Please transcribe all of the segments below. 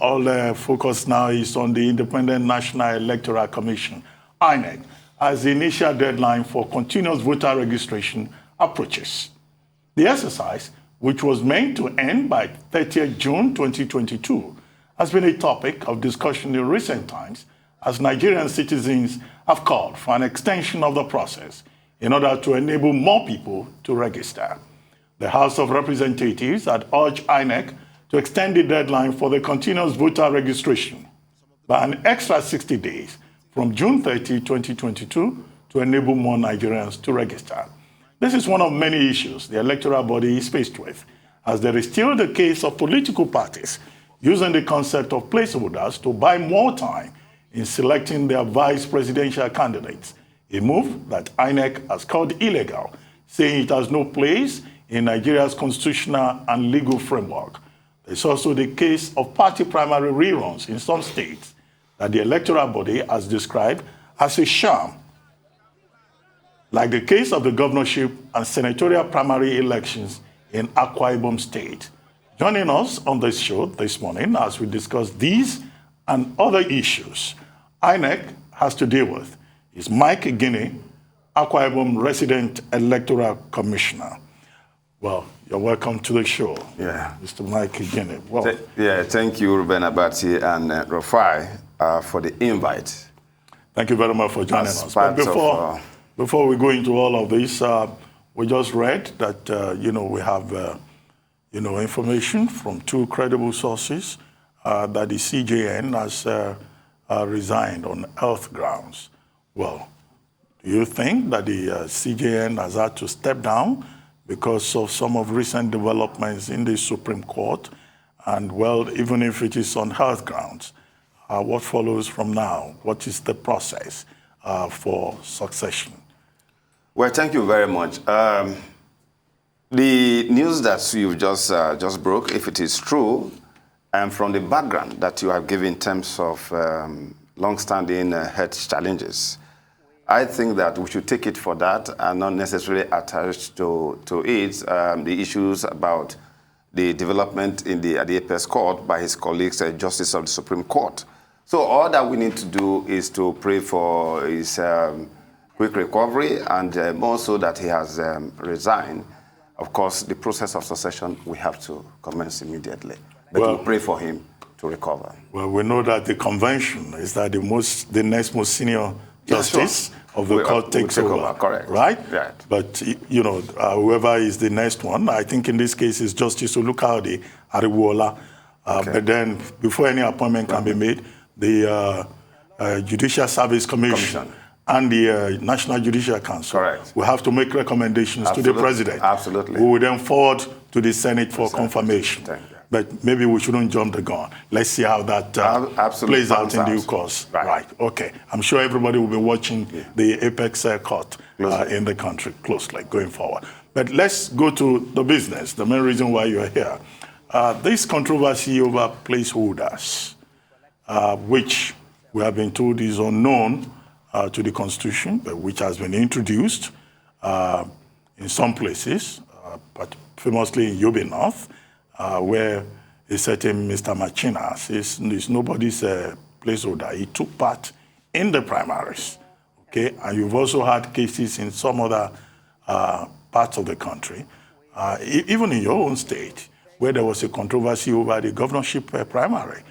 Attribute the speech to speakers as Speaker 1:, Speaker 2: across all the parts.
Speaker 1: all the focus now is on the Independent National Electoral Commission, INEC, as the initial deadline for continuous voter registration approaches. The exercise, which was meant to end by 30th June 2022, has been a topic of discussion in recent times as Nigerian citizens have called for an extension of the process in order to enable more people to register. The House of Representatives had urged INEC to extend the deadline for the continuous voter registration by an extra 60 days from June 30, 2022 to enable more Nigerians to register. This is one of many issues the electoral body is faced with, as there is still the case of political parties using the concept of placeholders to buy more time in selecting their vice presidential candidates, a move that INEC has called illegal, saying it has no place in Nigeria's constitutional and legal framework. There's also the case of party primary reruns in some states that the electoral body has described as a sham, like the case of the governorship and senatorial primary elections in Akwa Ibom State. Joining us on this show this morning as we discuss these and other issues INEC has to deal with is Mike Igini, Akwa Ibom Resident Electoral Commissioner. Well, you're welcome to the show.
Speaker 2: Yeah.
Speaker 1: Mr. Mike Igini. Well,
Speaker 2: thank you, Ruben Abati and Rafai, for the invite.
Speaker 1: Thank you very much for joining us. But before we go into all of this, we just read that, we have, information from two credible sources that the CJN has resigned on health grounds. Well, do you think that the CJN has had to step down because of some of recent developments in the Supreme Court? And well, even if it is on health grounds, what follows from now? What is the process for succession?
Speaker 2: Well, thank you very much. The news that you just broke, if it is true, and from the background that you have given in terms of long-standing health challenges, I think that we should take it for that and not necessarily attach to it the issues about the development at the Apex Court by his colleagues, Justice of the Supreme Court. So all that we need to do is to pray for his quick recovery and more so that he has resigned. Of course, the process of succession we have to commence immediately. But we'll pray for him to recover. Well,
Speaker 1: we know that the convention is that the next most senior justice of the court takes over.
Speaker 2: Correct.
Speaker 1: Right?
Speaker 2: Right.
Speaker 1: But, whoever is the next one, I think in this case is Justice Olukaode Ariwola. But then, before any appointment can be made, the Judicial Service Commission and the National Judicial Council will have to make recommendations to the president.
Speaker 2: Absolutely.
Speaker 1: Who will then forward to the Senate for confirmation. But maybe we shouldn't jump the gun. Let's see how that plays out in due course. Right. Okay. I'm sure everybody will be watching the Apex Court in the country closely going forward. But let's go to the business, the main reason why you're here. This controversy over placeholders, which we have been told is unknown to the Constitution, but which has been introduced in some places, but famously in Yobe North, where a certain Mr. Machina says it's nobody's placeholder. He took part in the primaries, okay? And you've also had cases in some other parts of the country, even in your own state, where there was a controversy over the governorship primary,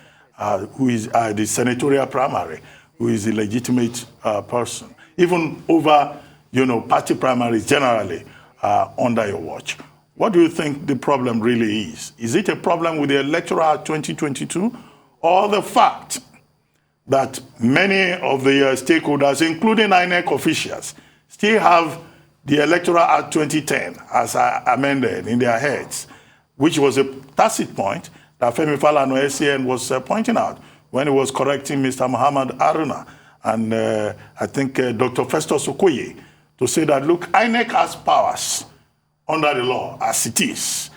Speaker 1: who is the senatorial primary, who is a legitimate person, even over, party primaries generally under your watch. What do you think the problem really is? Is it a problem with the Electoral 2022 or the fact that many of the stakeholders, including INEC officials, still have the Electoral Act 2010 as amended in their heads, which was a tacit point that Femi Falana SCN was pointing out when he was correcting Mr. Muhammad Aruna and I think Dr. Festus Okoye to say that, look, INEC has powers under the law, as it is,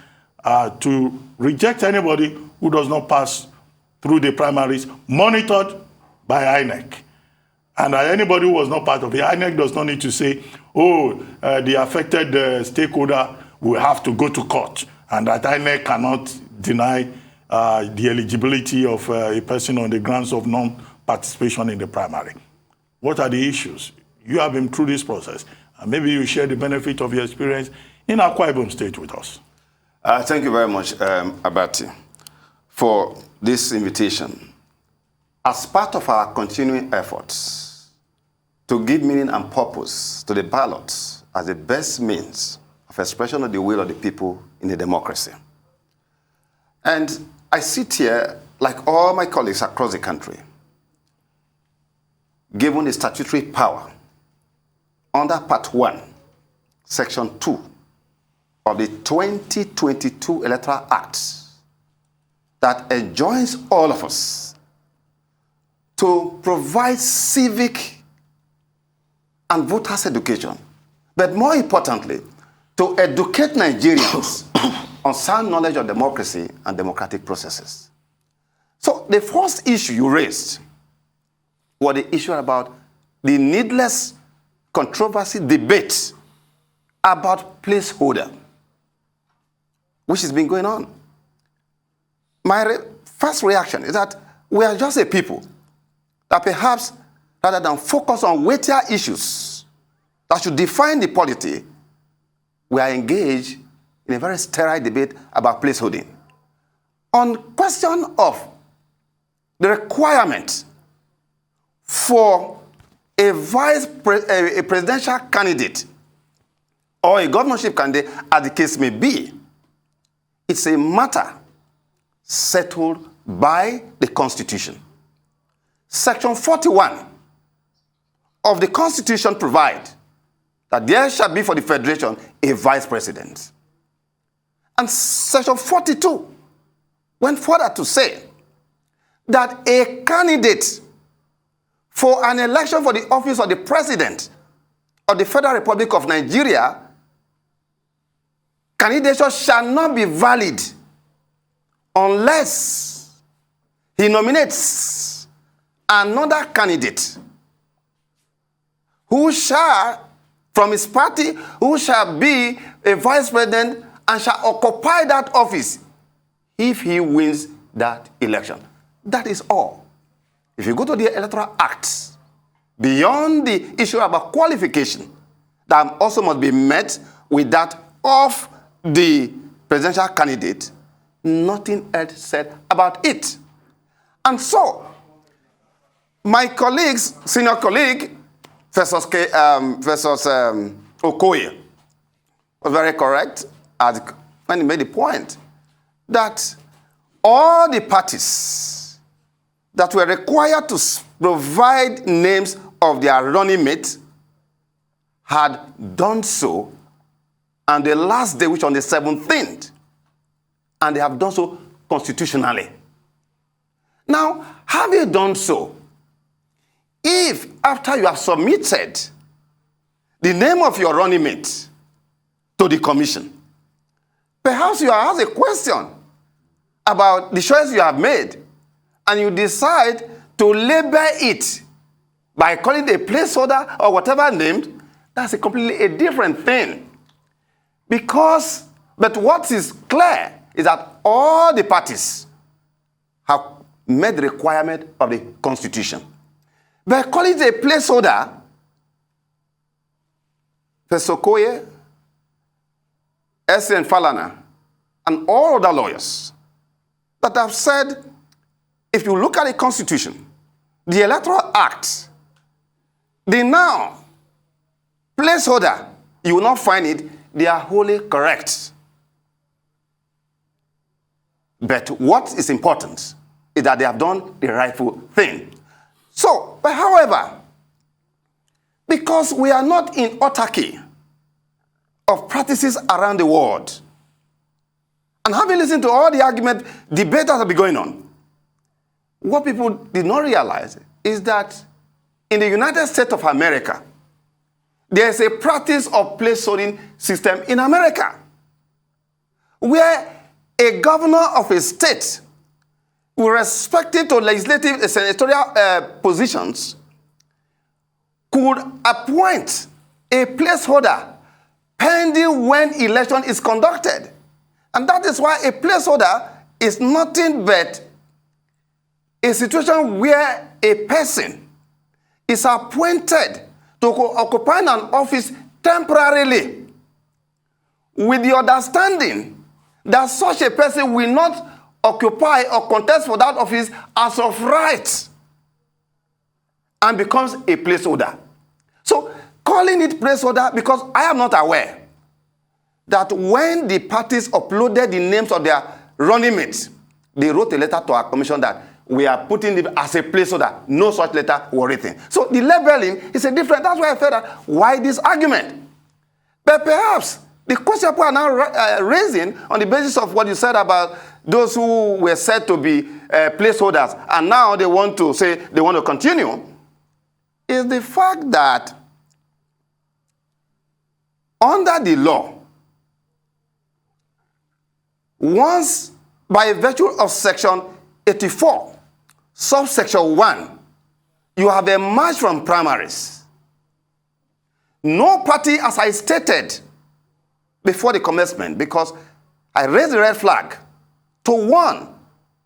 Speaker 1: to reject anybody who does not pass through the primaries monitored by INEC. And anybody who was not part of it, INEC does not need to say, the affected stakeholder will have to go to court, and that INEC cannot deny the eligibility of a person on the grounds of non-participation in the primary. What are the issues? You have been through this process, and maybe you share the benefit of your experience in Akwa Ibom State with us.
Speaker 2: Thank you very much, Abati, for this invitation. As part of our continuing efforts to give meaning and purpose to the ballots as the best means of expression of the will of the people in a democracy. And I sit here, like all my colleagues across the country, given the statutory power under Part 1, Section 2 of the 2022 Electoral Act that enjoins all of us to provide civic and voters education, but more importantly, to educate Nigerians on sound knowledge of democracy and democratic processes. So the first issue you raised was the issue about the needless controversy debate about placeholder, which has been going on. My first reaction is that we are just a people that perhaps, rather than focus on weightier issues that should define the polity, we are engaged in a very sterile debate about placeholding. On question of the requirement for a presidential candidate or a governorship candidate, as the case may be, it's a matter settled by the Constitution. Section 41 of the Constitution provides that there shall be for the Federation a vice president. And Section 42 went further to say that a candidate for an election for the office of the President of the Federal Republic of Nigeria, candidature shall not be valid unless he nominates another candidate who shall, from his party, who shall be a vice president and shall occupy that office if he wins that election. That is all. If you go to the Electoral Act, beyond the issue about qualification, that also must be met with that of the presidential candidate, nothing else said about it. And so, my colleagues, senior colleague, versus Okoye, was very correct when he made the point that all the parties that were required to provide names of their running mates had done so on the last day, which on the 17th, and they have done so constitutionally. Now, have you done so? If after you have submitted the name of your running mate to the commission, perhaps you have asked a question about the choice you have made, and you decide to label it by calling it a placeholder or whatever name, that's a completely different thing. But what is clear is that all the parties have met the requirement of the Constitution. By calling it a placeholder, Fesokoye, S. and Falana, and all other lawyers that have said, if you look at the Constitution, the Electoral Act, the now placeholder, you will not find it, they are wholly correct. But what is important is that they have done the rightful thing. So, but however, because we are not in autarky of practices around the world, and having listened to all the argument, debate that have been going on, what people did not realize is that in the United States of America, there is a practice of placeholding system in America, where a governor of a state, with respect to legislative and senatorial positions, could appoint a placeholder pending when election is conducted. And that is why a placeholder is nothing but a situation where a person is appointed to occupy an office temporarily with the understanding that such a person will not occupy or contest for that office as of right and becomes a placeholder. So calling it placeholder, because I am not aware that when the parties uploaded the names of their running mates, they wrote a letter to our commission that we are putting it as a placeholder. No such letter was written. So the labeling is a different. That's why I felt that why this argument. But perhaps the question people are now raising on the basis of what you said about those who were said to be placeholders, and now they want to say they want to continue, is the fact that under the law, once by virtue of section 84, subsection 1, you have emerged from primaries. No party, as I stated before the commencement, because I raised the red flag to one,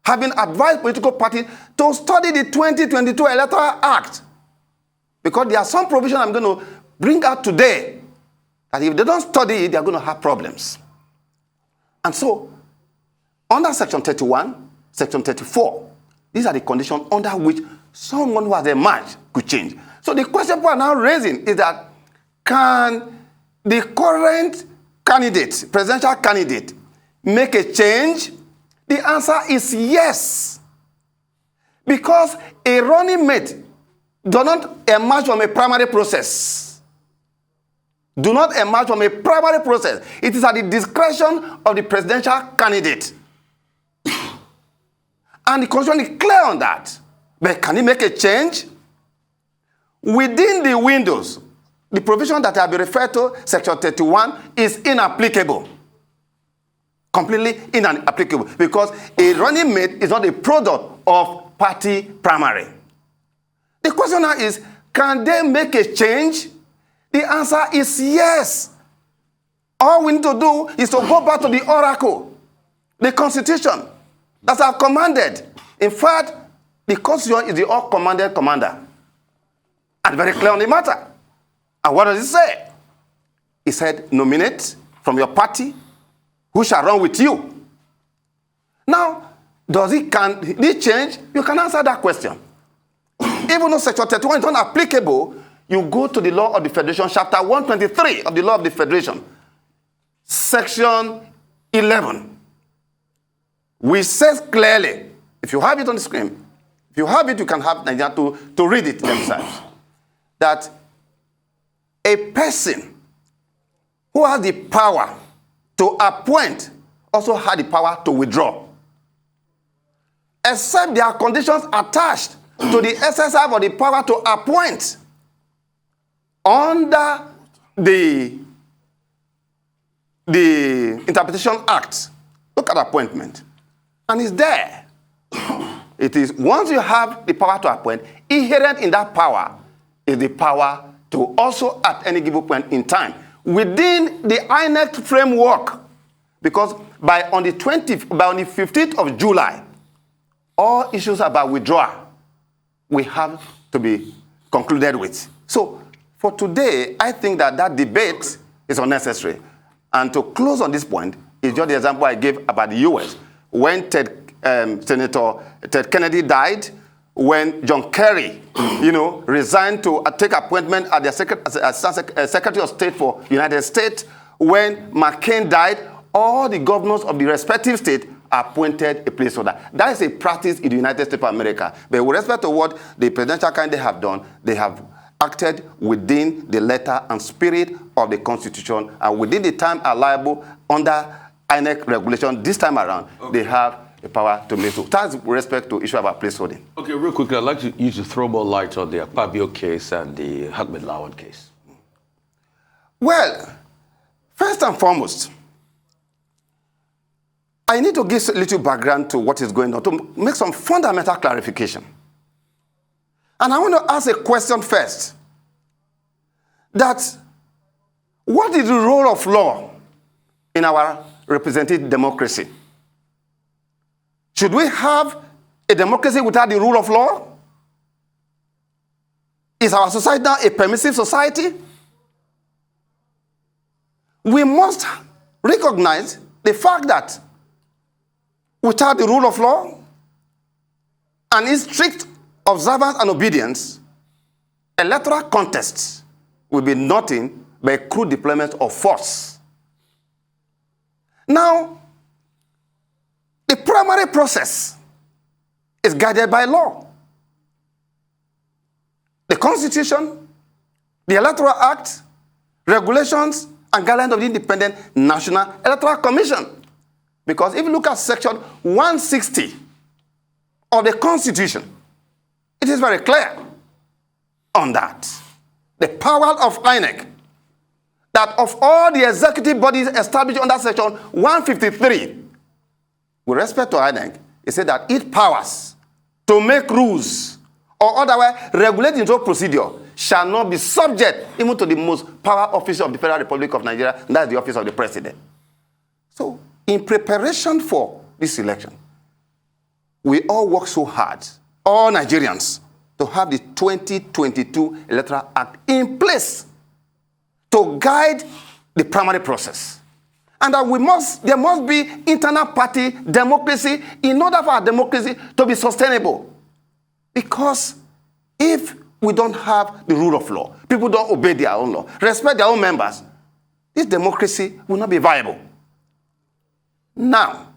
Speaker 2: having advised political parties to study the 2022 Electoral Act, because there are some provisions I'm going to bring out today that if they don't study it, they are going to have problems. And so, under Section 31, Section 34, these are the conditions under which someone who has emerged could change. So the question people are now raising is that, can the current candidate, presidential candidate, make a change? The answer is yes. Because a running mate does not emerge from a primary process. Do not emerge from a primary process. It is at the discretion of the presidential candidate. And the constitution is clear on that. But can he make a change? Within the windows, the provision that I have referred to, Section 31, is inapplicable. Completely inapplicable. Because a running mate is not a product of party primary. The question now is, can they make a change? The answer is yes. All we need to do is to go back to the oracle, the constitution, that I've commanded. In fact, the constitution is the all-commanded commander. And very clear on the matter. And what does it say? It said, nominate from your party who shall run with you. Now, can it change? You can answer that question. Even though Section 31 is not applicable, you go to the Law of the Federation, Chapter 123 of the Law of the Federation, Section 11, which says clearly, if you have it on the screen, if you have it, you can have Nigeria to read it themselves, that a person who has the power to appoint also has the power to withdraw, except there are conditions attached to the exercise of the power to appoint under the Interpretation Act. Look at appointment. And it's there. It is, once you have the power to appoint, inherent in that power is the power to also, at any given point in time, within the INEC framework, because on the 15th of July, all issues about withdrawal we have to be concluded with. So, for today, I think that debate is unnecessary. And to close on this point, is just the example I gave about the U.S. When Senator Ted Kennedy died, when John Kerry, resigned to take appointment at the Secretary of State for the United States, when McCain died, all the governors of the respective states appointed a placeholder. That is a practice in the United States of America. But with respect to what the presidential candidate have done, they have acted within the letter and spirit of the Constitution, and within the time allowable under INEC regulation. This time around, they have the power to make so. That's with respect to issue about placeholding.
Speaker 3: Okay, real quickly, I'd like you to throw more light on the Akwa case and the Ahmed Lawan case.
Speaker 2: Well, first and foremost, I need to give a little background to what is going on, to make some fundamental clarification. And I want to ask a question first. That, what is the role of law in our representative democracy? Should we have a democracy without the rule of law? Is our society now a permissive society? We must recognize the fact that without the rule of law and its strict observance and obedience, electoral contests will be nothing but a crude deployment of force. Now, the primary process is guided by law. The Constitution, the Electoral Act, regulations, and guidelines of the Independent National Electoral Commission. Because if you look at section 160 of the Constitution, it is very clear on that. The power of INEC, that of all the executive bodies established under section 153, with respect to INEC, it said that its powers to make rules or otherwise regulate into procedure shall not be subject even to the most powerful office of the Federal Republic of Nigeria, and that's the office of the President. So, in preparation for this election, we all work so hard, all Nigerians, to have the 2022 Electoral Act in place to guide the primary process. And that there must be internal party democracy in order for our democracy to be sustainable. Because if we don't have the rule of law, people don't obey their own law, respect their own members, this democracy will not be viable. Now,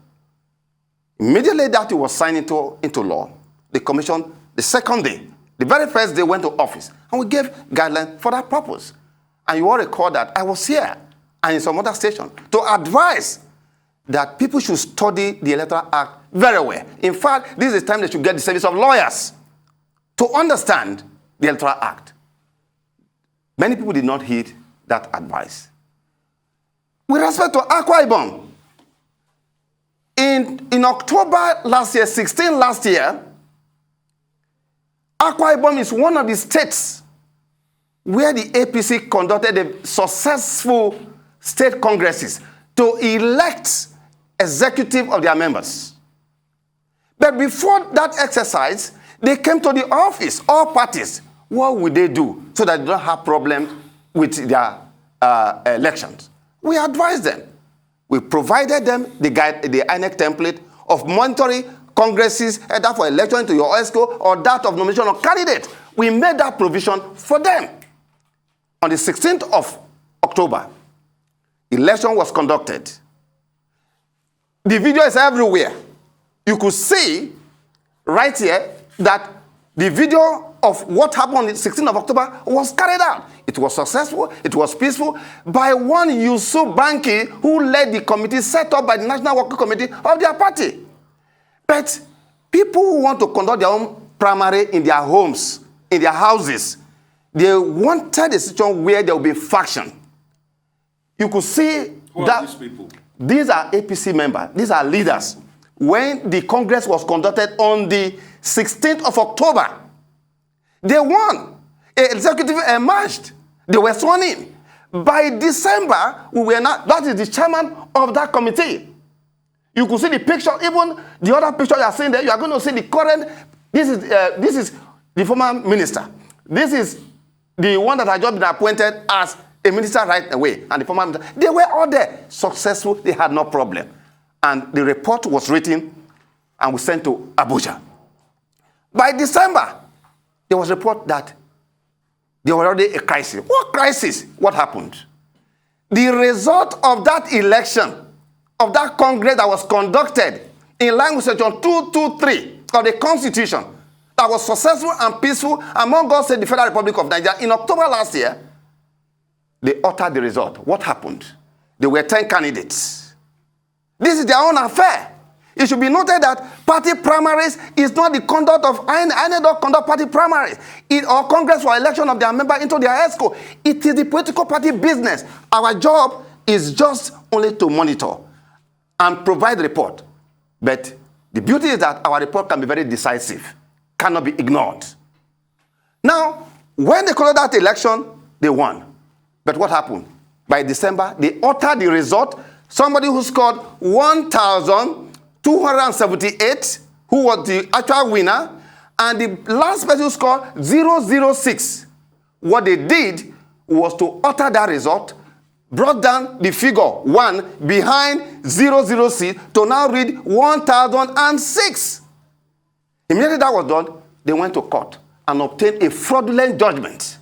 Speaker 2: immediately that it was signed into law, the commission, the second day, the very first day went to office, and we gave guidelines for that purpose. And you all recall that I was here and in some other station to advise that people should study the Electoral Act very well. In fact, this is the time they should get the service of lawyers to understand the Electoral Act. Many people did not heed that advice. With respect to Akwa Ibom, in October last year, 16 last year, Akwa Ibom is one of the states where the APC conducted a successful state congresses to elect executive of their members. But before that exercise, they came to the office, all parties. What would they do so that they don't have problems with their elections? We advised them. We provided them the INEC template of monitoring congresses, either for election to your ESCO or that of nomination of candidate. We made that provision for them. On the 16th of October, election was conducted. The video is everywhere. You could see right here that the video of what happened on the 16th of October was carried out. It was successful, it was peaceful, by one Yusuf Banki who led the committee set up by the National Working Committee of their party. But people who want to conduct their own primary in their homes, in their houses, they wanted a situation where there will be faction. You could see
Speaker 4: Who
Speaker 2: that
Speaker 4: are these people?
Speaker 2: These are APC members. These are leaders. When the Congress was conducted on the 16th of October, they won. An executive emerged. They were sworn in. By December, we were not. That is the chairman of that committee. You could see the picture. Even the other picture you are seeing there, you are going to see the current. This is the former minister. This is the one that had just been appointed as a minister right away. And the former minister. They were all there. Successful. They had no problem. And the report was written and was sent to Abuja. By December, there was a report that there was already a crisis. What crisis? What happened? The result of that election, of that Congress that was conducted in line with section 223 of the Constitution, that was successful and peaceful among God said the Federal Republic of Nigeria in October last year, they altered the result. What happened? There were 10 candidates. This is their own affair. It should be noted that party primaries is not the conduct of INEC don't conduct party primaries or Congress for election of their member into their ESCO. It is the political party business. Our job is just only to monitor and provide report. But the beauty is that our report can be very decisive, cannot be ignored. Now, when they conducted that election, they won. But what happened? By December, they altered the result. Somebody who scored 1,000 278, who was the actual winner, and the last person who scored 006. What they did was to alter that result, brought down the figure 1 behind 006 to now read 1006. Immediately that was done, they went to court and obtained a fraudulent judgment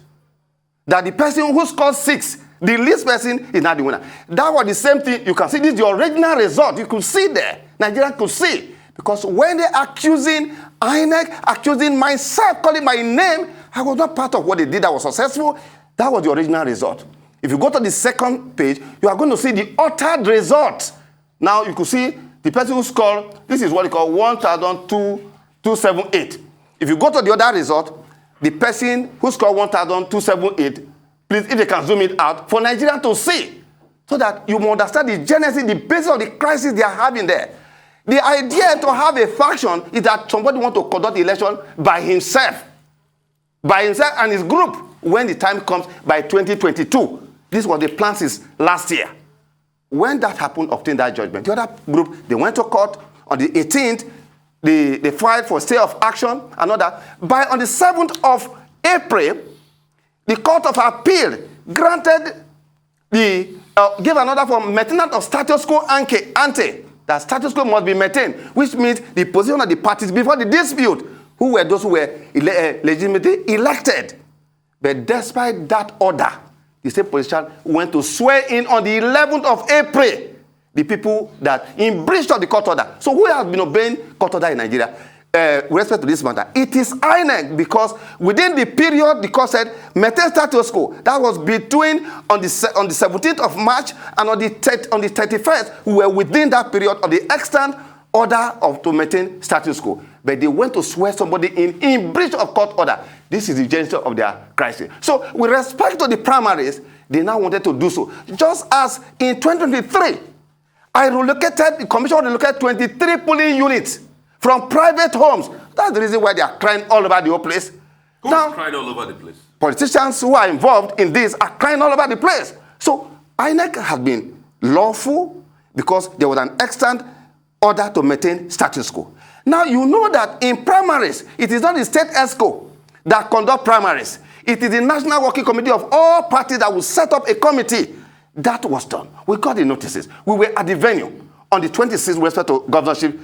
Speaker 2: that the person who scored 6, the least person, is not the winner. That was the same thing. You can see this is the original result. You could see there. Nigeria could see. Because when they're accusing INEC, accusing myself, calling my name, I was not part of what they did that was successful. That was the original result. If you go to the second page, you are going to see the altered result. Now you could see the person who scored, this is what they call 1,278. If you go to the other result, the person who scored 1,278, please, if they can zoom it out, for Nigeria to see, so that you will understand the genesis, the basis of the crisis they are having there. The idea to have a faction is that somebody wants to conduct the election by himself and his group when the time comes by 2022. This was the plan since last year. When that happened, obtained that judgment. The other group, they went to court on the 18th. They filed for stay of action and all that. By on the 7th of April, the Court of Appeal granted gave an order for maintenance of status quo ante. That status quo must be maintained, which means the position of the parties before the dispute, who were those who were legitimately elected. But despite that order, the same position went to swear in on the 11th of April the people that in breach of the court order. So who has been obeying court order in Nigeria? With respect to this matter, it is INEC, because within the period the court said maintain status quo, that was between on the 17th of March and on the 31st, we were within that period of the extant order to maintain status quo. But they went to swear somebody in breach of court order. This is the genesis of their crisis. So with respect to the primaries, they now wanted to do so. Just as in 2023, I relocated, the commission relocated 23 polling units from private homes. That's the reason why they are crying all over the whole place.
Speaker 4: Who's crying all over the place?
Speaker 2: Politicians who are involved in this are crying all over the place. So INEC has been lawful because there was an extant order to maintain status quo. Now you know that in primaries, it is not the state ESCO that conduct primaries. It is the National Working Committee of all parties that will set up a committee. That was done. We got the notices. We were at the venue on the 26th with respect to governorship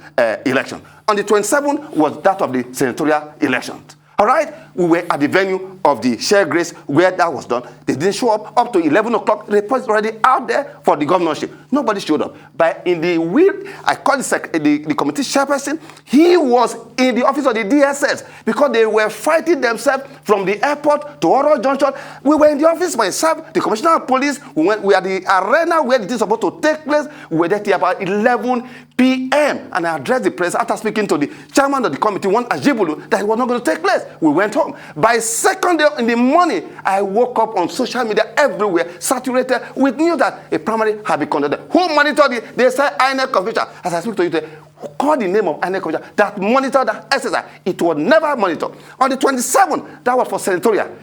Speaker 2: election. On the 27th was that of the senatorial election. All right? We were at the venue of the share grace where that was done. They didn't show up to 11 o'clock. The report is already out there for the governorship. Nobody showed up. But in the week, I called the committee chairperson. He was in the office of the DSS because they were fighting themselves from the airport to Oro Junction. We were in the office myself, the commissioner of police. We were at the arena where it is supposed to take place. We were there till about 11 p.m. And I addressed the press after speaking to the chairman of the committee, one Ajibulu, that it was not going to take place. We went home. By second day in the morning, I woke up on social media everywhere, saturated with news that a primary had been conducted. Who monitored it? They said INEC official. As I speak to you today, call the name of INEC official that monitored that exercise. It was never monitored. On the 27th, that was for senatorial.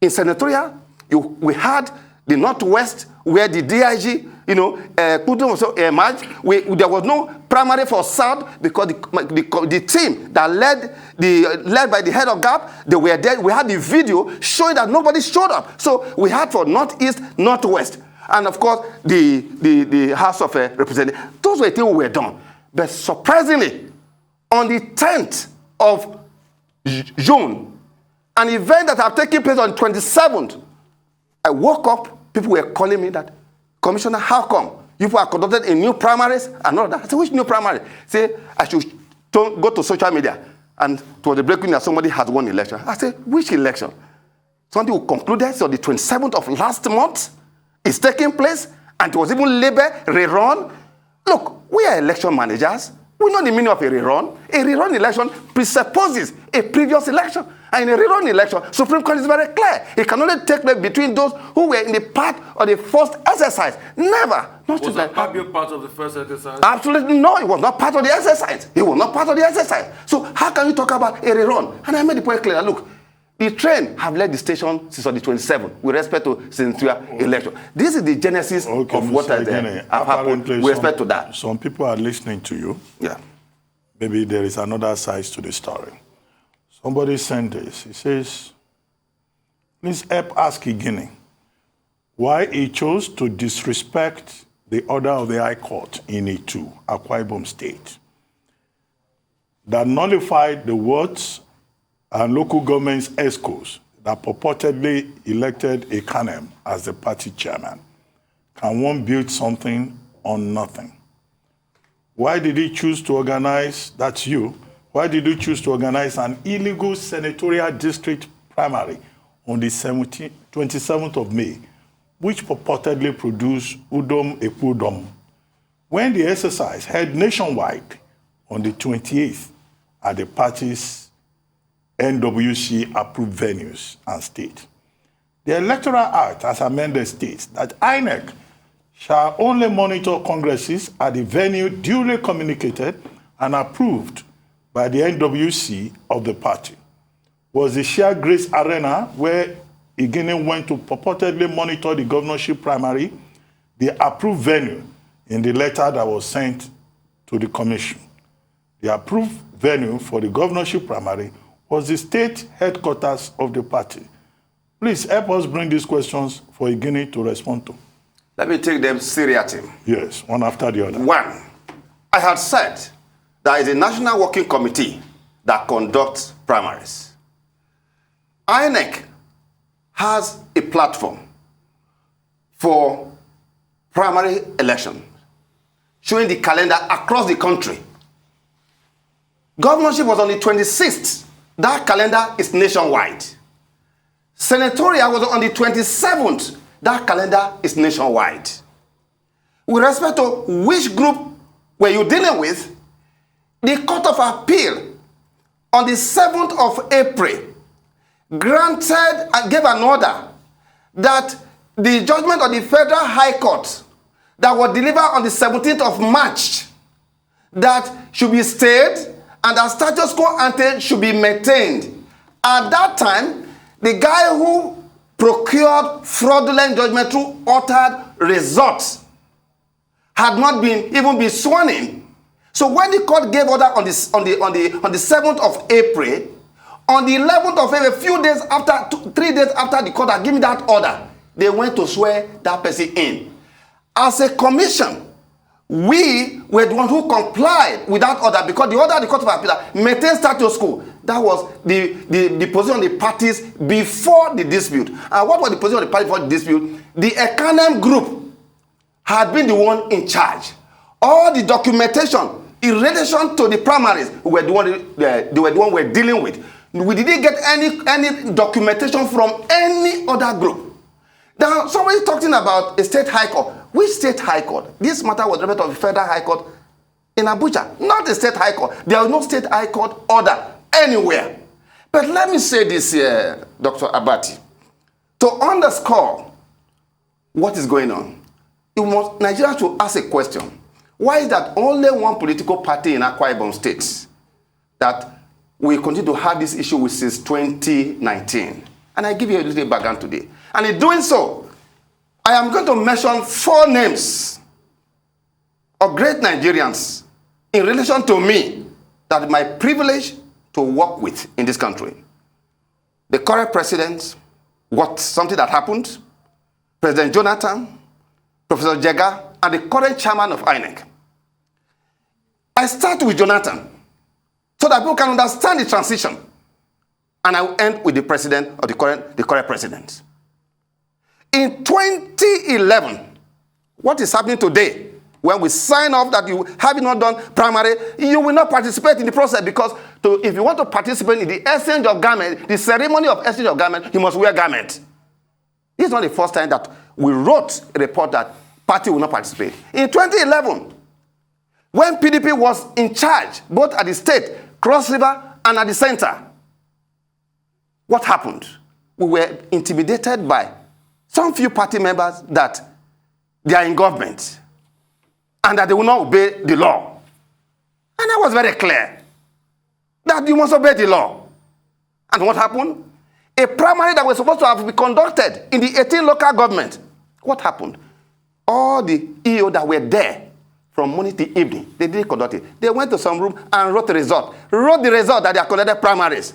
Speaker 2: In senatorial, we had the Northwest, where the DIG, Putin was emerged. There was no primary for South because the team that led by the head of GAP, they were there. We had the video showing that nobody showed up. So we had for Northeast, Northwest, and of course the House of Representatives. Those were things were done. But surprisingly, on the 10th of June, an event that had taken place on the 27th, I woke up. People were calling me that, Commissioner, how come you have conducted a new primaries and all that? I said, which new primary? Say, I should go to social media. And it was the breaking that somebody has won election. I said, which election? Something who concluded on the 27th of last month is taking place, and it was even labeled rerun. Look, we are election managers. We know the meaning of a rerun. A rerun election presupposes a previous election. And in a rerun election, Supreme Court is very clear. It can only take place between those who were in the part of the first exercise. Never.
Speaker 4: Was Akwa part of the first exercise?
Speaker 2: Absolutely no. It was not part of the exercise. It was not part of the exercise. So how can you talk about a rerun? And I made the point clear. Look, The train have left the station since on the 27th with respect to senatorial election. This is the genesis of what has happened with respect to that.
Speaker 1: Some people are listening to you.
Speaker 2: Yeah.
Speaker 1: Maybe there is another side to the story. Somebody sent this. He says, please help ask Igini why he chose to disrespect the order of the High Court in E2, Akwa Ibom State, that nullified the wards and local government's ESCOs that purportedly elected a Kanem as the party chairman. Can one build something on nothing? Why did he choose to organize, that's you, why did you choose to organize an illegal senatorial district primary on the 27th of May, which purportedly produced Udom Ekudom, when the exercise held nationwide on the 28th at the party's NWC-approved venues and state? The Electoral Act has amended states that INEC shall only monitor congresses at the venue duly communicated and approved by the NWC of the party. Was the Share Grace Arena, where Igini went to purportedly monitor the governorship primary, the approved venue in the letter that was sent to the commission? The approved venue for the governorship primary was the state headquarters of the party. Please help us bring these questions for Igini to respond to.
Speaker 2: Let me take them seriatim.
Speaker 1: Yes, one after the other.
Speaker 2: One, I had said there is a national working committee that conducts primaries. INEC has a platform for primary election, showing the calendar across the country. Governorship was on the 26th. That calendar is nationwide. Senatorial was on the 27th. That calendar is nationwide. With respect to which group were you dealing with, the Court of Appeal on the 7th of April granted and gave an order that the judgment of the Federal High Court that was delivered on the 17th of March that should be stayed and that status quo ante should be maintained. At that time, the guy who procured fraudulent judgment through altered results had not even been sworn in. So when the court gave order on the 7th of April, on the 11th of April, a few days after, 3 days after the court had given that order, they went to swear that person in. As a commission, we were the one who complied with that order because the order of the Court of Appeal maintained status quo. That was the position of the parties before the dispute. And what was the position of the party before the dispute? The Ekanem group had been the one in charge. All the documentation in relation to the primaries were the one we're dealing with. We didn't get any documentation from any other group. Now, somebody talking about a state high court. Which state high court? This matter was related to the Federal High Court in Abuja, not the state high court. There was no state high court order anywhere. But let me say this here, Dr. Abati. To underscore what is going on, Nigeria should ask a question. Why is that only one political party in Akwa Ibom State that we continue to have this issue with since 2019? And I give you a little background today. And in doing so, I am going to mention 4 names of great Nigerians in relation to me that is my privilege to work with in this country. The current president, something that happened, President Jonathan, Professor Jega, and the current chairman of INEC. I start with Jonathan so that people can understand the transition. And I will end with the president or the current president. In 2011, what is happening today, when we sign off that you have not done primary, you will not participate in the process because if you want to participate in the exchange of garment, the ceremony of exchange of garment, you must wear garment. This is not the first time that we wrote a report that party will not participate. In 2011, when PDP was in charge, both at the state, Cross River, and at the center, what happened? We were intimidated by some few party members that they are in government and that they will not obey the law. And that was very clear, that you must obey the law. And what happened? A primary that was supposed to have been conducted in the 18 local government. What happened? All the EO that were there from morning to evening, they didn't conduct it. They went to some room and wrote the result. Wrote the result that they are conducted primaries.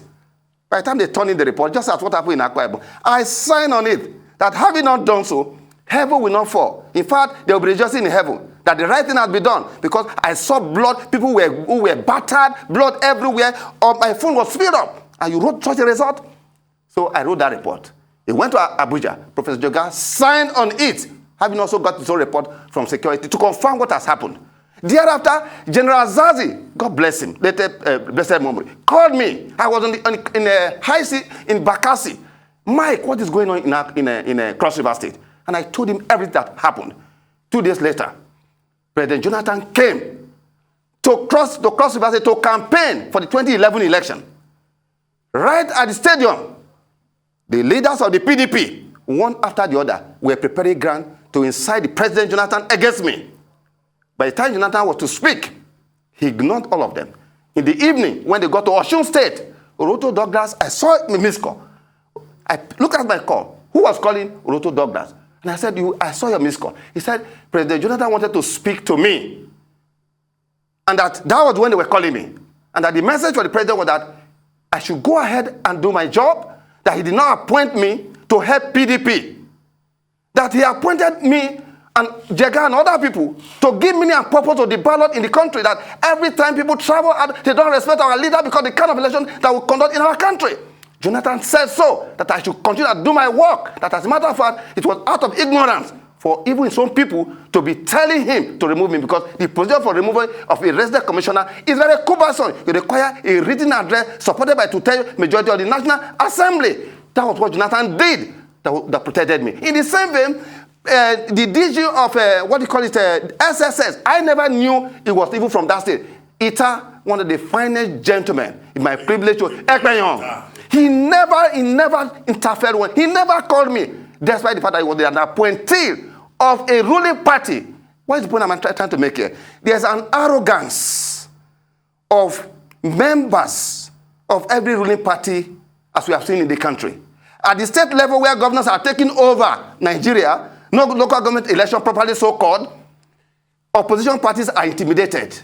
Speaker 2: By the time they turned in the report, just as what happened in Akwa Ibom, I signed on it that having not done so, heaven will not fall. In fact, they will be rejoicing in heaven that the right thing has been done, because I saw blood, people who were battered, blood everywhere. My phone was filled up. And you wrote such a result? So I wrote that report. It went to Abuja. Professor Joga signed on it, having also got his own report from security to confirm what has happened. Thereafter, General Zazi, God bless him, later blessed memory, called me. I was in a high seat in Bakassi. Mike, what is going on in Cross River State? And I told him everything that happened. 2 days later, President Jonathan came to Cross River State to campaign for the 2011 election. Right at the stadium, the leaders of the PDP, one after the other, were preparing ground to incite the President Jonathan against me. By the time Jonathan was to speak, he ignored all of them. In the evening, when they got to Osun State, Oroto Douglas, I saw a missed call. I looked at my call. Who was calling? Oroto Douglas. And I said, I saw your missed call. He said, President Jonathan wanted to speak to me. And that was when they were calling me. And that the message for the president was that I should go ahead and do my job, that he did not appoint me to help PDP. That he appointed me and Jega and other people to give meaning and purpose to the ballot in the country, that every time people travel out, they don't respect our leader because the kind of election that we conduct in our country. Jonathan said so, that I should continue to do my work, that as a matter of fact, it was out of ignorance for even his own people to be telling him to remove him, because the procedure for removal of a resident commissioner is very cumbersome. You require a written address supported by two-thirds majority of the National Assembly. That was what Jonathan did that protected me. In the same vein, the DG of, SSS, I never knew it was even from that state. Ita, one of the finest gentlemen, in my privilege to Ekpenyong. He never interfered with, he never called me, despite the fact that he was an appointee of a ruling party. What is the point I'm trying to make here? There's an arrogance of members of every ruling party, as we have seen in the country. At the state level, where governors are taking over Nigeria, no local government election properly so-called, opposition parties are intimidated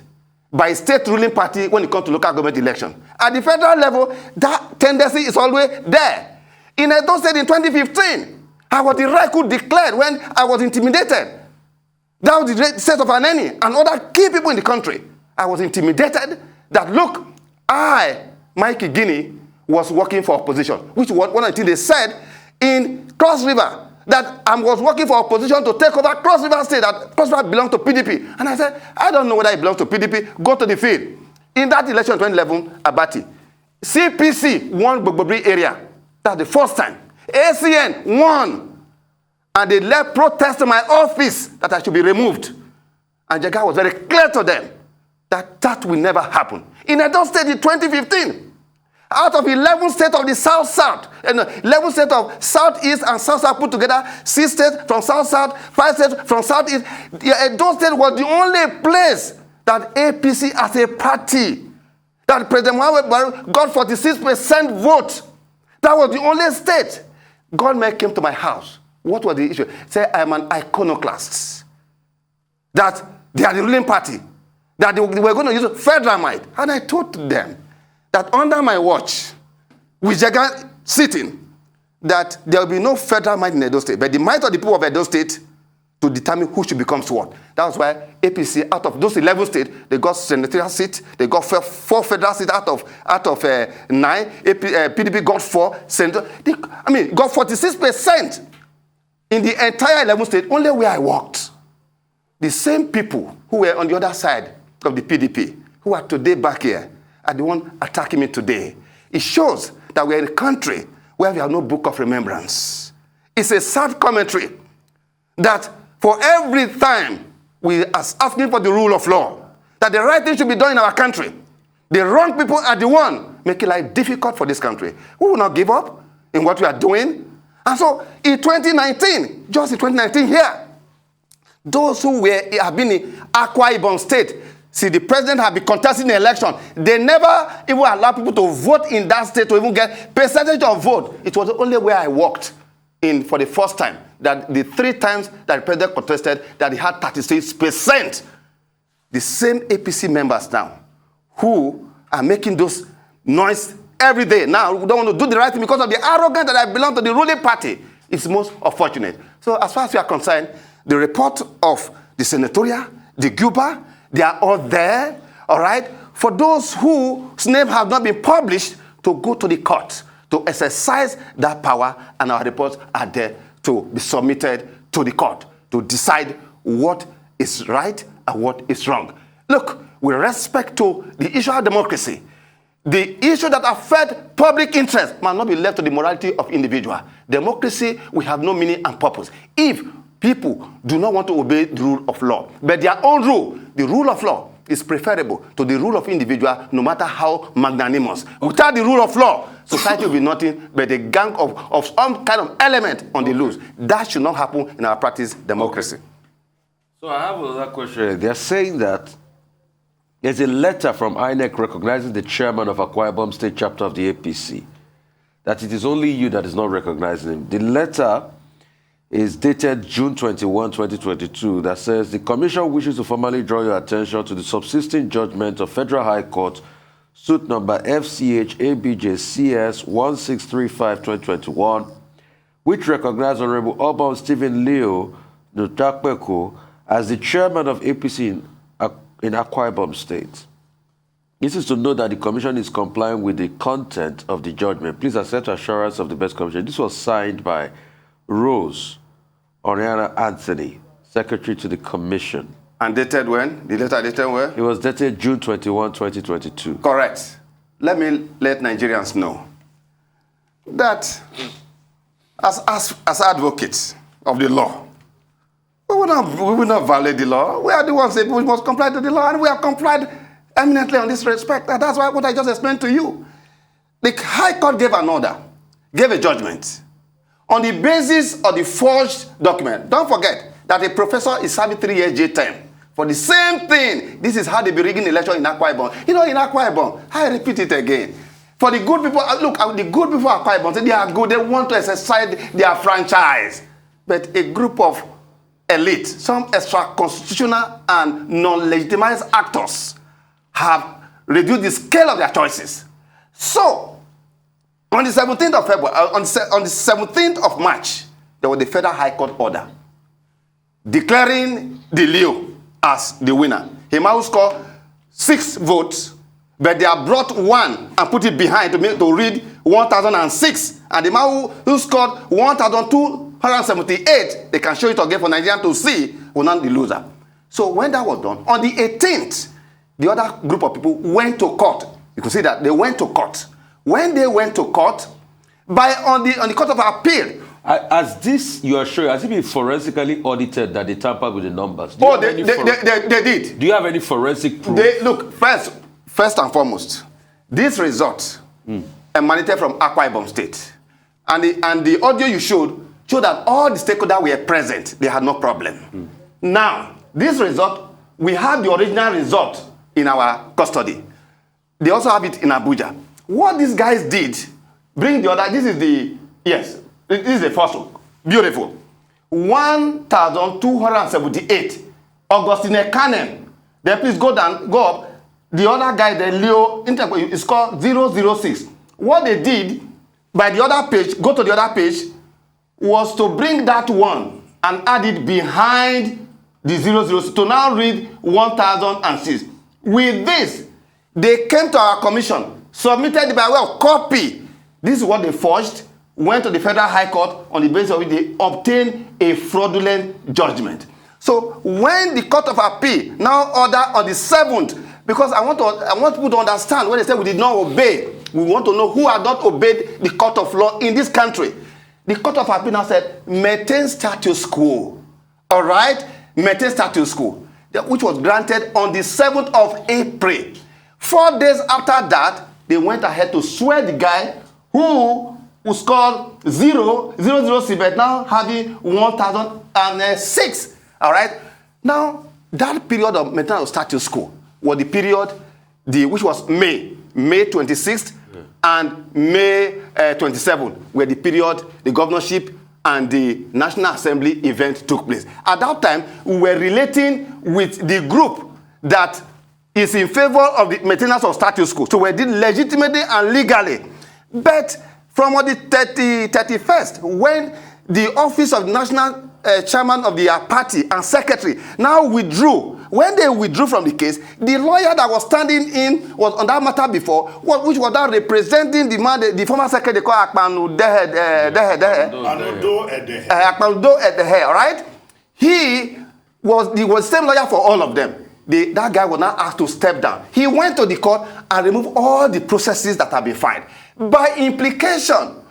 Speaker 2: by state ruling party when it comes to local government election. At the federal level, that tendency is always there. In Edo State in 2015, I was the right who declared when I was intimidated. That was the state of Aneni and other key people in the country. I was intimidated that, look, Mike Igini, was working for opposition, which was one of the things they said in Cross River, that I was working for opposition to take over Cross River State, that Cross River belonged to PDP. And I said, I don't know whether it belongs to PDP, go to the field. In that election in 2011, Abati, CPC won Bogbobri area. That's the first time. ACN won. And they left protest to my office that I should be removed. And Jega was very clear to them that that will never happen. In Edo State in 2015, out of 11 states of the South-South, 11 states of Southeast and South-South put together, 6 states from South-South, 5 states from Southeast, Edo State was the only place that APC as a party, that President Muhammad Buhari got 46% vote. That was the only state. Government came to my house. What was the issue? Say, I'm an iconoclast. That they are the ruling party. That they were going to use federal might. And I told them that under my watch, with Jega sitting, that there will be no federal might in Edo State, but the might of the people of Edo State to determine who should become what. That was why APC, out of those 11 states, they got senatorial seats, they got 4 federal seats out of 9. PDP got 4 senator. Got 46% in the entire 11 states, only where I worked. The same people who were on the other side of the PDP, who are today back here, are the one attacking me today. It shows that we're in a country where we have no book of remembrance. It's a sad commentary that for every time we are asking for the rule of law, that the right thing should be done in our country, the wrong people are the one making life difficult for this country. We will not give up in what we are doing. And so in 2019, just in 2019 here, those who have been in Akwa Ibom State, See, the president had been contesting the election. They never even allowed people to vote in that state to even get percentage of vote. It was the only way I worked in for the first time. That the 3 times that the president contested, that he had 36%. The same APC members now who are making those noise every day now we don't want to do the right thing because of the arrogance that I belong to the ruling party. It's most unfortunate. So as far as we are concerned, the report of the senatorial, the GUBA, they are all there, all right? For those whose name have not been published, to go to the court, to exercise that power, and our reports are there to be submitted to the court, to decide what is right and what is wrong. Look, with respect to the issue of democracy, the issue that affect public interest must not be left to the morality of individual. Democracy will have no meaning and purpose if people do not want to obey the rule of law. But their own rule, the rule of law, is preferable to the rule of individual, no matter how magnanimous. Without the rule of law, society will be nothing but a gang of some kind of element on the loose. That should not happen in our practice democracy.
Speaker 3: So I have another question. They're saying that there's a letter from INEC recognizing the chairman of Akwa Ibom State Chapter of the APC, that it is only you that is not recognizing him. The letter is dated June 21, 2022, that says, the Commission wishes to formally draw your attention to the subsisting judgment of Federal High Court, suit number FCH ABJ CS 1635-2021, which recognized Honorable Obon Stephen Leo Nutakpeko as the chairman of APC in Akwa Ibom State. This is to know that the Commission is complying with the content of the judgment. Please accept assurance of the best Commission. This was signed by Rose Oriana Anthony, Secretary to the Commission.
Speaker 2: And dated when? The letter dated when?
Speaker 3: It was dated June 21, 2022.
Speaker 2: Correct. Let me let Nigerians know that as advocates of the law, we will not violate the law. We are the ones that we must comply to the law, and we have complied eminently on this respect. And that's why what I just explained to you. The High Court gave an order, gave a judgment on the basis of the forged document. Don't forget that a professor is serving 3 years jail term for the same thing. This is how they be rigging the election in Akwa Ibom. You know, in Akwa Ibom, I repeat it again. For the good people, look, the good people of Akwa Ibom, they are good. They want to exercise their franchise. But a group of elite, some extra-constitutional and non-legitimized actors have reduced the scale of their choices. So, on the 17th of February, on the 17th of March, there was the Federal High Court order declaring the Leo as the winner. He might score 6 votes, but they have brought 1 and put it behind to read 1,006. And the man who scored 1,278, they can show it again for Nigerians to see, was not the loser. So when that was done, on the 18th, the other group of people went to court. You can see that they went to court. When they went to court, on the Court of Appeal.
Speaker 3: As this, you are sure, has it been forensically audited that they tampered with the numbers?
Speaker 2: They did.
Speaker 3: Do you have any forensic proof?
Speaker 2: Look, first and foremost, this result emanated from Akwa Ibom State. And the audio you showed that all the stakeholders were present. They had no problem. Now, this result, we have the original result in our custody. They also have it in Abuja. What these guys did, bring the other, this is the first one. Beautiful. 1,278. Augustine Canem. Then please go up. The other guy, the Leo, is called 006. What they did, by the other page, go to the other page, was to bring that one and add it behind the 006 to now read 1,006. With this, they came to our commission, submitted by way of copy. This is what they forged, went to the Federal High Court, on the basis of it, they obtained a fraudulent judgment. So when the Court of Appeal now order on the 7th, because I want people to understand when they say we did not obey, we want to know who had not obeyed the court of law in this country. The Court of Appeal now said, maintain status quo. All right? Maintain status quo, which was granted on the 7th of April. 4 days after that, they went ahead to swear the guy who scored 006, but now having 1,006. All right? Now, that period of maintenance of status quo was the period, which was May 26th and May 27th, where the period, the governorship and the National Assembly event took place. At that time, we were relating with the group that is in favor of the maintenance of status quo. So we did legitimately and legally. But from the 31st, when the office of national chairman of the party and secretary now withdrew, when they withdrew from the case, the lawyer that was standing in was on that matter before, which was that representing the man, the former secretary called Akwa, all right? He was the same lawyer for all of them. That guy was now asked to step down. He went to the court and removed all the processes that have been filed. By implication,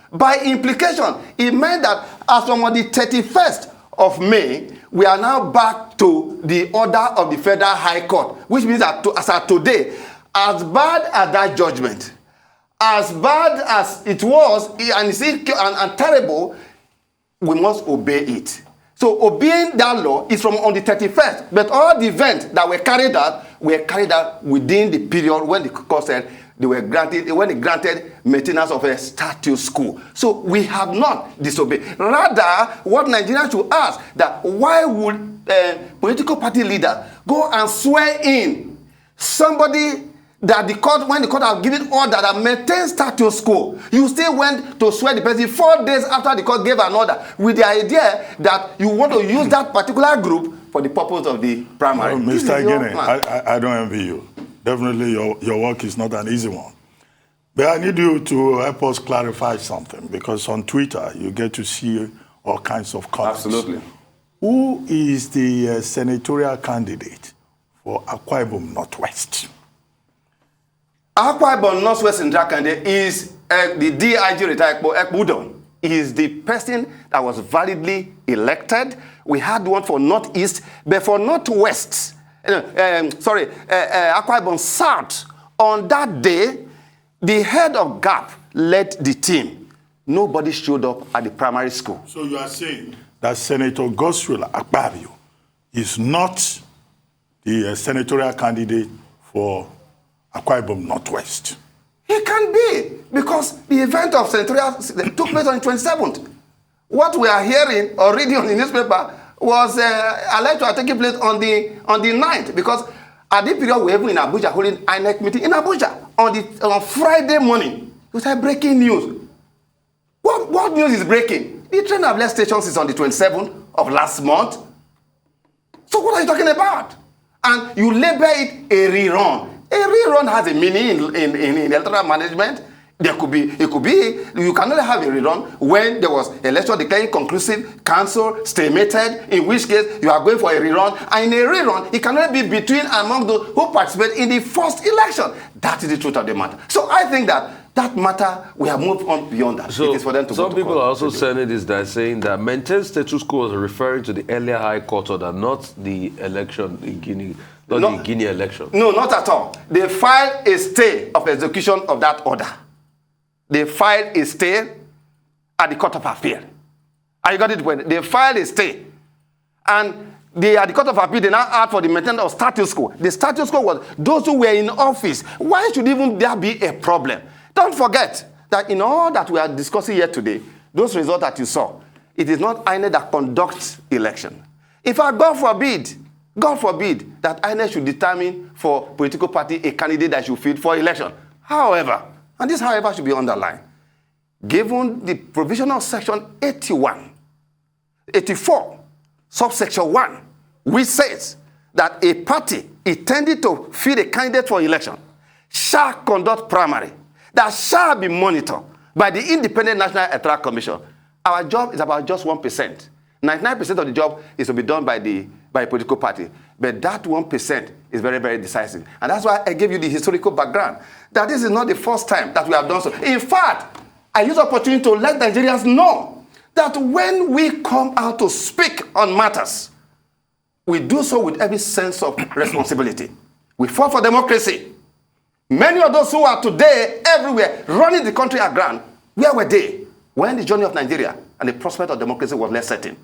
Speaker 2: it meant that as from the 31st of May, we are now back to the order of the Federal High Court, which means that as of today, as bad as that judgment, as bad as it was, and terrible, we must obey it. So obeying that law is from on the 31st, but all the events that were carried out within the period when the court said when they granted maintenance of a status quo. So we have not disobeyed. Rather, what Nigerians should ask, that why would political party leaders go and swear in somebody that when the court have given order that maintains status quo, you still went to swear the person 4 days after the court gave an order with the idea that you want to use that particular group for the purpose of the primary.
Speaker 1: Well, Mr. Igini, I don't envy you. Definitely your work is not an easy one. But I need you to help us clarify something, because on Twitter you get to see all kinds of comments.
Speaker 2: Absolutely.
Speaker 1: Who is the senatorial candidate for Akwa Ibom Northwest?
Speaker 2: Akwa Ibom Northwest candidate is the DIG retired Ekbudon. He is the person that was validly elected. We had one for Northeast, but for Northwest, Akwa Ibom South, on that day, the head of GAP led the team. Nobody showed up at the primary school.
Speaker 1: So you are saying that Senator Godswill Akpabio is not the senatorial candidate for Akwa Ibom Northwest?
Speaker 2: He can be, because the event of senatorial took place on the 27th. What we are hearing or reading on the newspaper was alleged to have taken place on the 9th, because at the period we were in Abuja holding INEC meeting in Abuja on Friday morning. It was breaking news. What news is breaking? The train of less stations is on the 27th of last month. So what are you talking about? And you label it a rerun. A rerun has a meaning in electoral management. You can only have a rerun when there was election declaring conclusive, cancelled, staymated, in which case you are going for a rerun. And in a rerun, it can only be between among those who participate in the first election. That is the truth of the matter. So I think that matter, we have moved on beyond that.
Speaker 3: So
Speaker 2: it is for them to
Speaker 3: some
Speaker 2: go to
Speaker 3: people
Speaker 2: court.
Speaker 3: are also saying this, that saying that maintain status quo is referring to the earlier High Court order, not the election in Guinea, the Igini election.
Speaker 2: No, not at all. They filed a stay of execution of that order. They filed a stay at the Court of Appeal. I got it when they filed a stay. And at the Court of Appeal, they now asked for the maintenance of status quo. The status quo was those who were in office. Why should even there be a problem? Don't forget that in all that we are discussing here today, those results that you saw, it is not INEC that conducts election. In fact, God forbid that INEC should determine for political party a candidate that should fit for election. However, and this however should be underlined, given the provisional section 84, subsection 1, which says that a party intended to field a candidate for election shall conduct primary that shall be monitored by the Independent National Electoral Commission. Our job is about just 1%. 99% of the job is to be done by a political party. But that 1% is very, very decisive. And that's why I gave you the historical background, that this is not the first time that we have done so. In fact, I use the opportunity to let Nigerians know that when we come out to speak on matters, we do so with every sense of responsibility. We fought for democracy. Many of those who are today everywhere running the country aground, where were they when the journey of Nigeria and the prospect of democracy was less certain?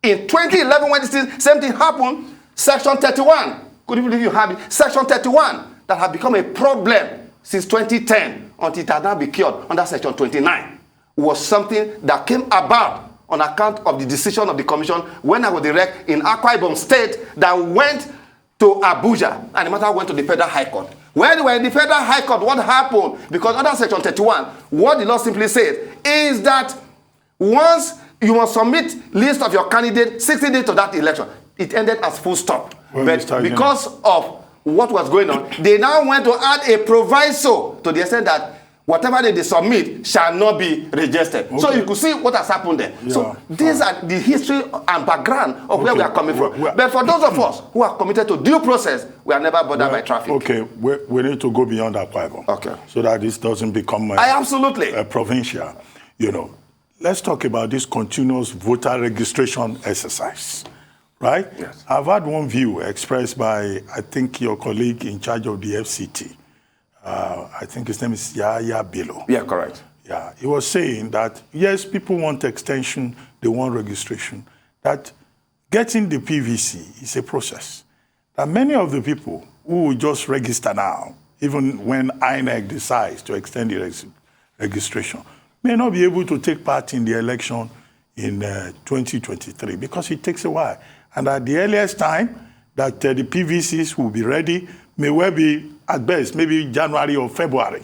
Speaker 2: In 2011, when this same thing happened, Section 31 Could you believe you have it? Section 31 that had become a problem since 2010 until it had now been cured under Section 29 was something that came about on account of the decision of the commission when I was the rec in Akwa Ibom State that went to Abuja, and the matter went to the Federal High Court. When they were in the Federal High Court, what happened? Because under Section 31, what the law simply says is that once you must submit list of your candidate 60 days to that election, it ended as full stop.
Speaker 1: Well,
Speaker 2: but because of what was going on, they now went to add a proviso to the extent that whatever they submit shall not be registered. Okay. So you could see what has happened there. Yeah. So these are the history and background of where we are coming from. But for those of us who are committed to due process, we are never bothered by traffic.
Speaker 1: Okay, we need to go beyond Akwa Ibom. Okay. So that this doesn't become a provincial. You know, let's talk about this continuous voter registration exercise. Right?
Speaker 2: Yes.
Speaker 1: I've had one view expressed by, I think, your colleague in charge of the FCT. I think his name is Yaya Bello.
Speaker 2: Yeah, correct.
Speaker 1: Yeah, he was saying that, yes, people want extension, they want registration, that getting the PVC is a process. That many of the people who will just register now, even when INEC decides to extend the registration, may not be able to take part in the election in 2023 because it takes a while. And at the earliest time that the PVCs will be ready may well be, at best, maybe January or February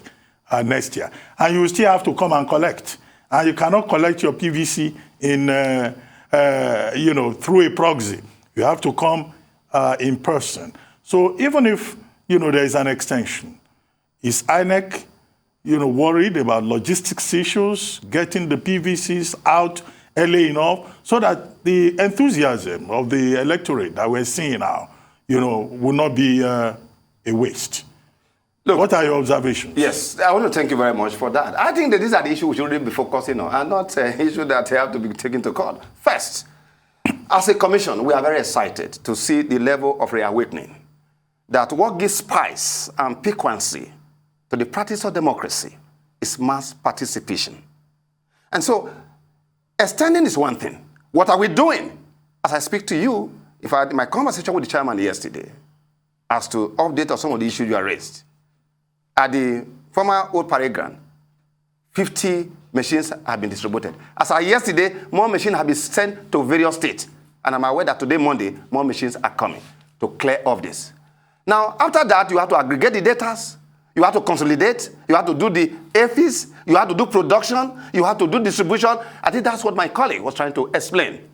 Speaker 1: next year. And you will still have to come and collect. And you cannot collect your PVC in, through a proxy. You have to come in person. So even if, there is an extension, is INEC, worried about logistics issues, getting the PVCs out early enough so that the enthusiasm of the electorate that we're seeing now, will not be a waste? Look, what are your observations?
Speaker 2: Yes, I want to thank you very much for that. I think that these are the issues we should really be focusing on and not issues that have to be taken to court. First, as a commission, we are very excited to see the level of reawakening that what gives spice and piquancy to the practice of democracy is mass participation. And so, extending is one thing. What are we doing? As I speak to you, if I had my conversation with the chairman yesterday as to update on some of the issues you are raised, at the former old parade ground, 50 machines have been distributed. As of yesterday, more machines have been sent to various states. And I'm aware that today, Monday, more machines are coming to clear off this. Now, after that, you have to aggregate the data. You have to consolidate. You have to do the AFIS. You have to do production. You have to do distribution. I think that's what my colleague was trying to explain.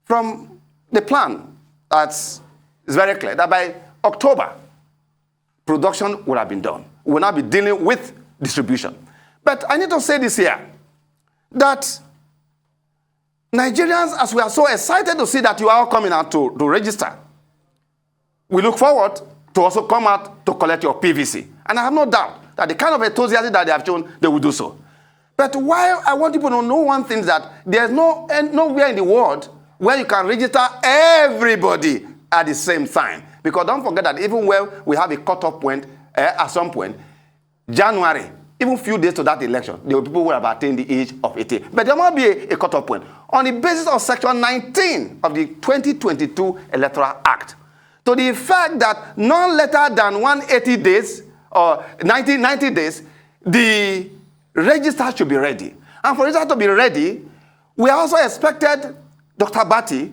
Speaker 2: From the plan, it's very clear that by October, production would have been done. We will now be dealing with distribution. But I need to say this here, that Nigerians, as we are so excited to see that you are all coming out to register, we look forward to also come out to collect your PVC. And I have no doubt that the kind of enthusiasm that they have shown, they will do so. But while I want people to know one thing, that there's nowhere in the world where you can register everybody at the same time. Because don't forget that even when we have a cutoff point, at some point, January, even a few days to that election, there were people who have attained the age of 18. But there must be a cutoff point. On the basis of Section 19 of the 2022 Electoral Act, to the effect that none later than 180 days or 90 days, the register should be ready. And for register to be ready, we also expected, Dr. Bati,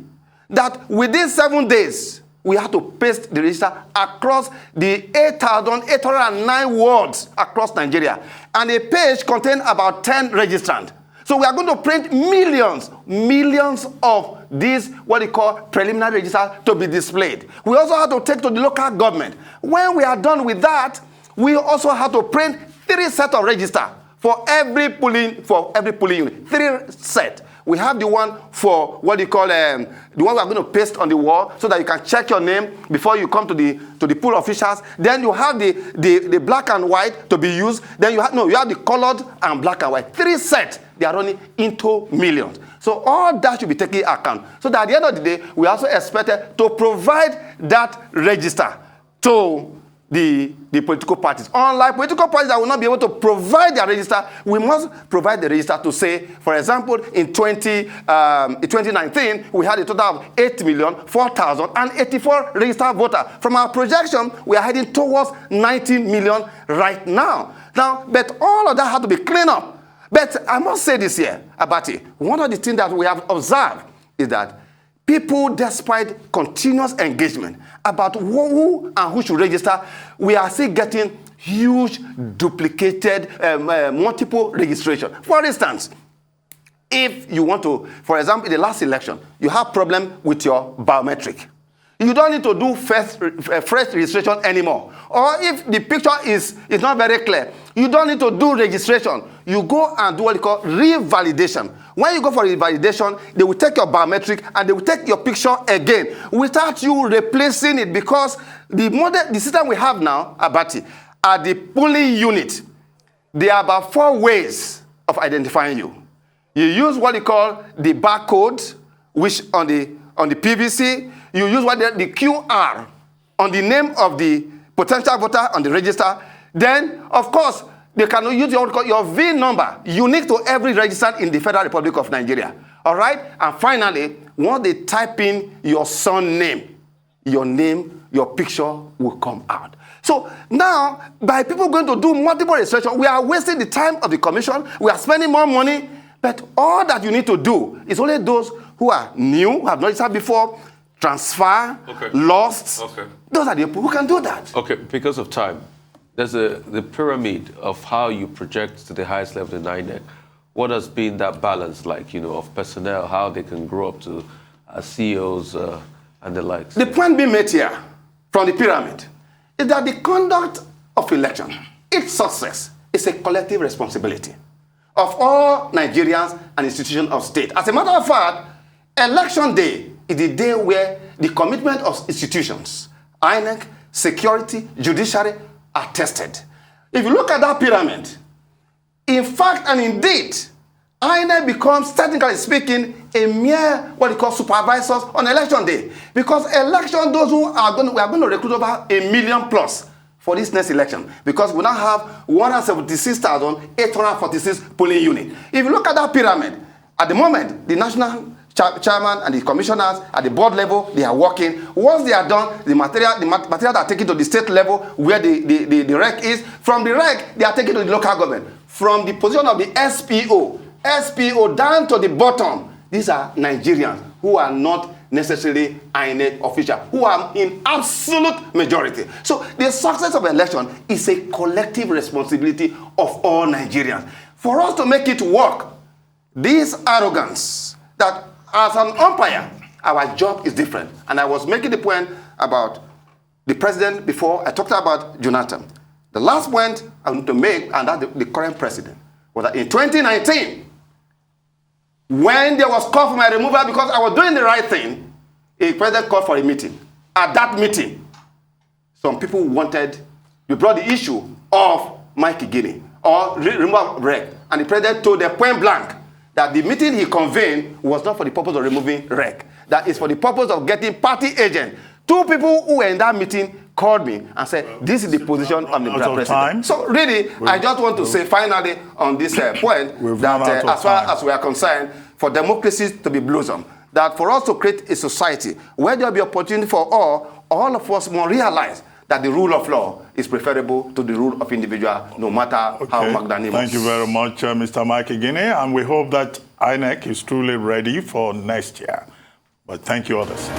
Speaker 2: that within 7 days, we have to paste the register across the 8,809 wards across Nigeria. And a page contains about 10 registrants. So we are going to print millions of these, what they call preliminary registers, to be displayed. We also have to take to the local government. When we are done with that, we also have to print 3 sets of registers for every polling unit. 3 sets. We have the one for what you call the one we are going to paste on the wall so that you can check your name before you come to the poll officials. Then you have the black and white to be used. Then you have the colored and black and white. 3 sets. They are running into millions. So all that should be taken into account. So that at the end of the day, we also expected to provide that register to the political parties. Unlike political parties that will not be able to provide their register, we must provide the register to say, for example, in 2019, we had a total of 8,004,084 registered voters. From our projection, we are heading towards 90 million right now. But all of that had to be cleaned up. But I must say this here, Abati, one of the things that we have observed is that people, despite continuous engagement about who and who should register, we are still getting huge duplicated multiple registration. For instance, if you want to, for example, in the last election, you have problem with your biometric. You don't need to do fresh registration anymore. Or if the picture is not very clear, you don't need to do registration. You go and do what you call revalidation. When you go for revalidation, they will take your biometric and they will take your picture again without you replacing it, because the system we have now, Abati, at the polling unit, there are about 4 ways of identifying you. You use what you call the barcode, which on the PVC, you use the QR on the name of the potential voter on the register. Then, of course, they can use your VIN number, unique to every registered in the Federal Republic of Nigeria. All right? And finally, once they type in your son's name, your picture will come out. So now, by people going to do multiple registration, we are wasting the time of the commission. We are spending more money. But all that you need to do is only those who are new, who have not registered before, transfer, lost. Those are the people who can do that.
Speaker 3: Okay, because of time, there's the pyramid of how you project to the highest level in INEC. What has been that balance like, of personnel, how they can grow up to CEOs and the likes? The
Speaker 2: point being made here from the pyramid is that the conduct of election, its success, is a collective responsibility of all Nigerians and institutions of state. As a matter of fact, Election Day is the day where the commitment of institutions, INEC, security, judiciary, are tested. If you look at that pyramid, in fact and indeed, INEC becomes, technically speaking, a mere what you call supervisors on Election Day. Because election, we are going to recruit over 1 million plus for this next election, because we now have 176,846 polling units. If you look at that pyramid, at the moment, the national chairman and the commissioners at the board level, they are working. Once they are done, the material are taken to the state level where the REC is. From the REC, they are taken to the local government. From the position of the SPO down to the bottom, these are Nigerians who are not necessarily INEC officials, who are in absolute majority. So the success of election is a collective responsibility of all Nigerians. For us to make it work, this arrogance that as an umpire, our job is different. And I was making the point about the president before. I talked about Jonathan. The last point I want to make, and that's the current president, was that in 2019, when there was call for my removal because I was doing the right thing, a president called for a meeting. At that meeting, some people we brought the issue of Mike Igini, or removal of REC. And the president told them point blank that the meeting he convened was not for the purpose of removing REC. That is for the purpose of getting party agents. 2 people who were in that meeting called me and said, this is the position of the president. So really, I just want to say finally on this point that as far as we are concerned, for democracy to be blossom, that for us to create a society where there will be opportunity for all of us must realize that the rule of law is preferable to the rule of individual, no matter how magnanimous.
Speaker 1: Thank you very much, Mr. Mike Igini, and we hope that INEC is truly ready for next year. But thank you others.